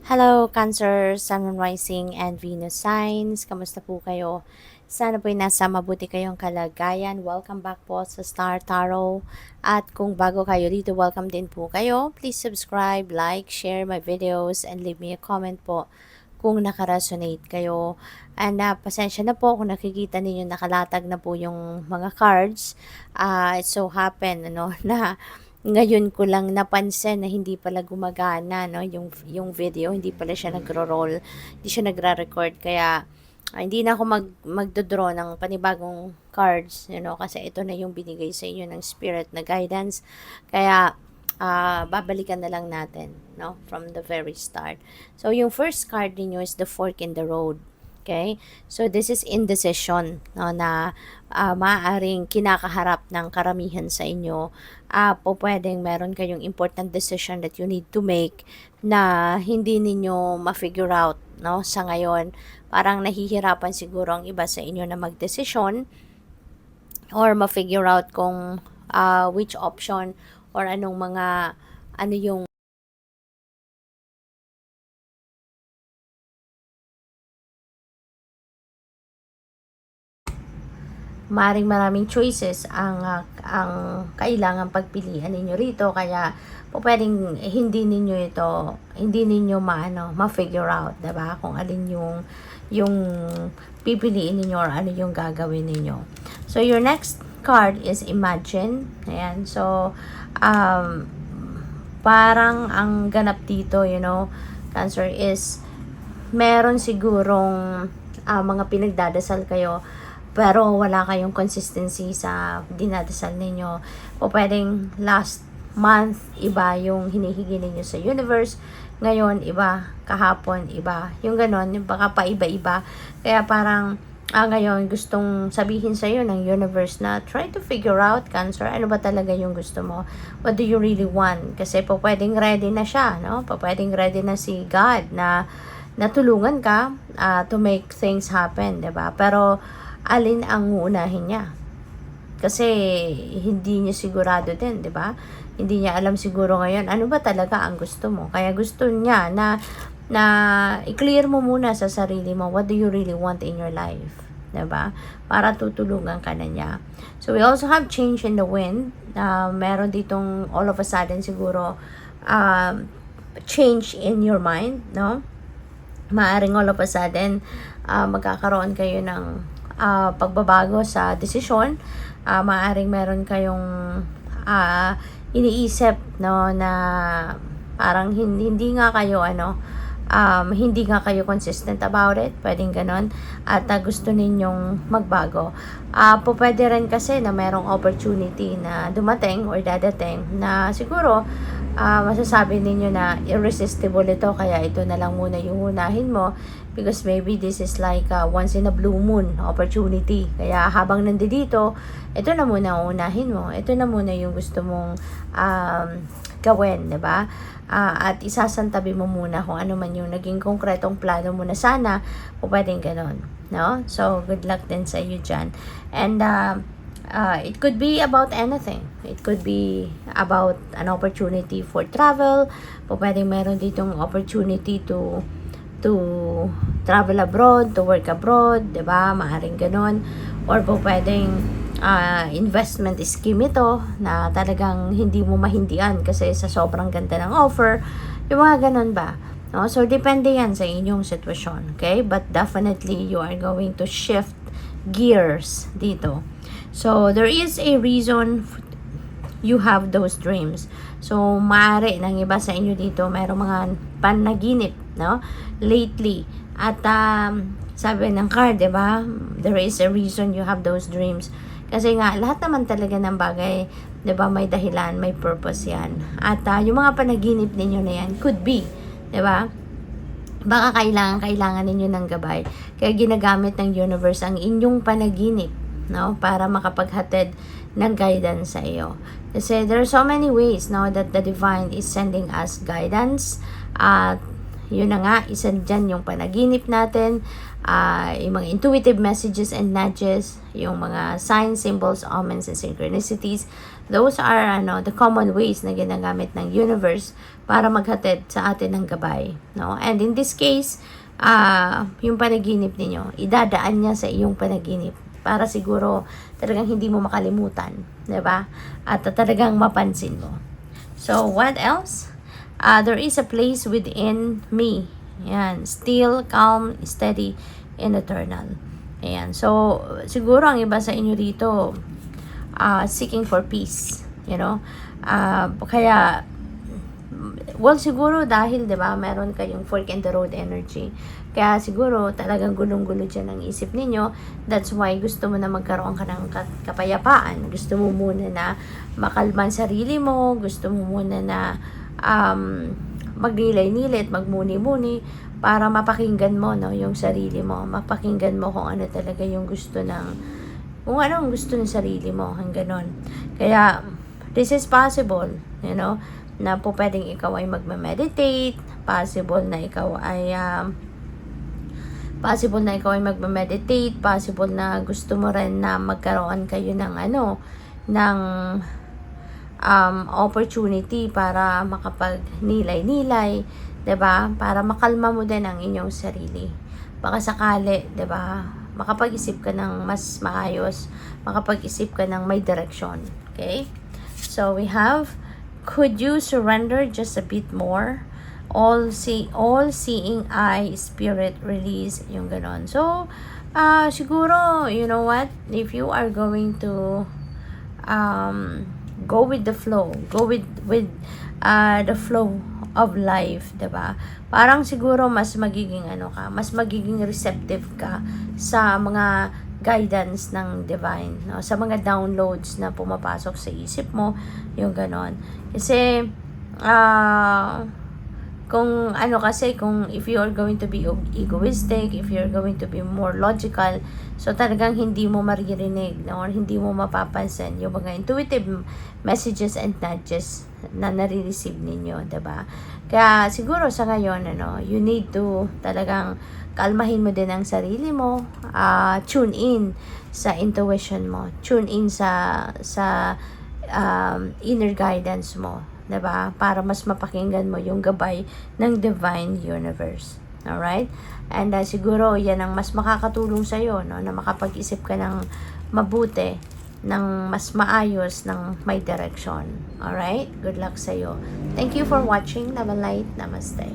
Hello, Cancer, Sun Rising, and Venus signs. Kamusta po kayo? Sana po nasa mabuti kayong kalagayan. Welcome back po sa Star Tarot. At kung bago kayo dito, welcome din po kayo. Please subscribe, like, share my videos, and leave me a comment po kung nakaresonate kayo. And pasensya na po kung nakikita ninyo nakalatag na po yung mga cards. It so happen na ngayon ko lang napansin na hindi pala gumagana, no, yung video, hindi pala siya nagro-roll, hindi siya nagra-record, kaya hindi na ako magdo-draw ng panibagong cards, kasi ito na yung binigay sa inyo ng spirit na guidance. Kaya babalikan na lang natin, no, from the very start. So yung first card niyo is the fork in the road. Okay? So, this is indecision, no, na maaaring kinakaharap ng karamihan sa inyo. Pwedeng meron kayong important decision that you need to make na hindi ninyo ma-figure out, no, sa ngayon. Parang nahihirapan siguro ang iba sa inyo na magdesisyon or ma-figure out kung which option or anong mga ano yung maraming choices ang kailangan pagpilian ninyo rito, kaya pwedeng hindi ninyo ma-figure out, 'di ba? Kung alin yung pipiliin ninyo or ano yung gagawin ninyo. So your next card is Imagine. Ayan. So parang ang ganap dito, Cancer, is meron sigurong mga pinagdadasal kayo pero wala kayong consistency sa dinadasal ninyo. O pwedeng last month, iba yung hinihigi ninyo sa universe. Ngayon, iba. Kahapon, iba. Yung ganon, yung baka paiba-iba. Kaya parang, ngayon, gustong sabihin sa'yo ng universe na try to figure out, Cancer, ano ba talaga yung gusto mo? What do you really want? Kasi pwedeng ready na siya, no? Pwedeng ready na si God na natulungan ka to make things happen, 'di ba? Pero alin ang uunahin niya? Kasi hindi niya sigurado din, 'di ba? Hindi niya alam siguro ngayon ano ba talaga ang gusto mo. Kaya gusto niya na i-clear mo muna sa sarili mo, what do you really want in your life, 'di ba? Para tutulungan ka na niya. So we also have change in the wind. Meron ditong all of a sudden siguro change in your mind, no? Maaring all of a sudden magkakaroon kayo ng pagbabago sa desisyon. Maaring meron kayong iniisip, no, na parang hindi nga kayo hindi nga kayo consistent about it, pwedeng ganon, at gusto ninyong magbago. Pwede rin kasi na merong opportunity na dumating or dadating na siguro masasabi ninyo na irresistible ito, kaya ito na lang muna yung unahin mo, because maybe this is like a once in a blue moon opportunity. Kaya habang nandito, ito na muna ang unahin mo, ito na muna yung gusto mong gawin, 'di ba? At isasantabi mo muna kung ano man yung naging konkretong plano mo na sana, pwedeng ganon, no? So good luck din sa iyo dyan. And it could be about anything. It could be about an opportunity for travel. Pwedeng meron ditong opportunity to travel abroad, to work abroad, 'di ba? Maaring ganon. Or pwedeng investment scheme ito na talagang hindi mo mahindian kasi sa sobrang ganda ng offer. Yung mga ganon ba? No? So depende yan sa inyong sitwasyon, okay? But definitely you are going to shift gears dito. So there is a reason you have those dreams. So maaari ng iba sa inyo dito mayroong mga panaginip, no, lately. At sabi ng card, 'di ba? There is a reason you have those dreams. Kasi nga lahat naman talaga ng bagay, 'di ba, may dahilan, may purpose 'yan. At yung mga panaginip ninyo na 'yan could be, 'di ba? Baka kailangan ninyo ng gabay. Kaya ginagamit ng universe ang inyong panaginip, no, para makapaghatid ng guidance sa iyo. Kasi there are so many ways, no, that the divine is sending us guidance. At yun na nga, isa dyan yung panaginip natin, yung mga intuitive messages and nudges, yung mga signs, symbols, omens, and synchronicities. Those are the common ways na ginagamit ng universe para maghatid sa atin ng gabay, no? And in this case, yung panaginip ninyo, idadaan niya sa iyong panaginip para siguro talagang hindi mo makalimutan, 'di ba? At talagang mapansin mo. So, what else? There is a place within me. Yan, still, calm, steady, and eternal. Ayan. So, siguro ang iba sa inyo dito, seeking for peace, you know? Kaya, well, siguro dahil, 'di ba, meron kayong fork in the road energy. Kaya siguro talagang gulong-gulo dyan ang isip ninyo. That's why gusto mo na magkaroon ka ng kapayapaan. Gusto mo muna na makalman sarili mo. Gusto mo muna na magnilay-nilit, magmuni-muni para mapakinggan mo, no, yung sarili mo. Mapakinggan mo kung ano talaga yung gusto kung ano ang gusto ng sarili mo, hanggang ganon. Kaya, this is possible, you know, na po pwedeng ikaw ay magme-meditate, possible na ikaw ay magme-meditate, possible na gusto mo rin na magkaroon kayo ng opportunity para makapag-nilay-nilay, 'di ba? Para makalma mo din ang inyong sarili. Baka sakali, 'di ba? Makapag-isip ka ng mas maayos, makapag-isip ka ng may direksyon. Okay? So we have, could you surrender just a bit more? All-seeing eye, spirit release, yung ganon. So, siguro, you know what? If you are going to go with the flow, go with the flow of life, 'di ba? Parang siguro mas magiging mas magiging receptive ka sa mga guidance ng divine, no? Sa mga downloads na pumapasok sa isip mo, yung ganon. Kasi kung if you are going to be egoistic, if you're going to be more logical, so talagang hindi mo maririnig, no? Or hindi mo mapapansin yung mga intuitive messages and nudges na nare-receive ninyo, 'di ba? Kaya siguro sa ngayon, you need to talagang kalmahin mo din ang sarili mo, tune in sa intuition mo, tune in sa inner guidance mo, 'di ba? Para mas mapakinggan mo yung gabay ng divine universe. All right? And siguro yan ang mas makakatulong sa iyo, no, na makapag-isip ka ng mabuti, ng mas maayos, ng may direction. All right? Good luck sa iyo. Thank you for watching. Love and light. Namaste.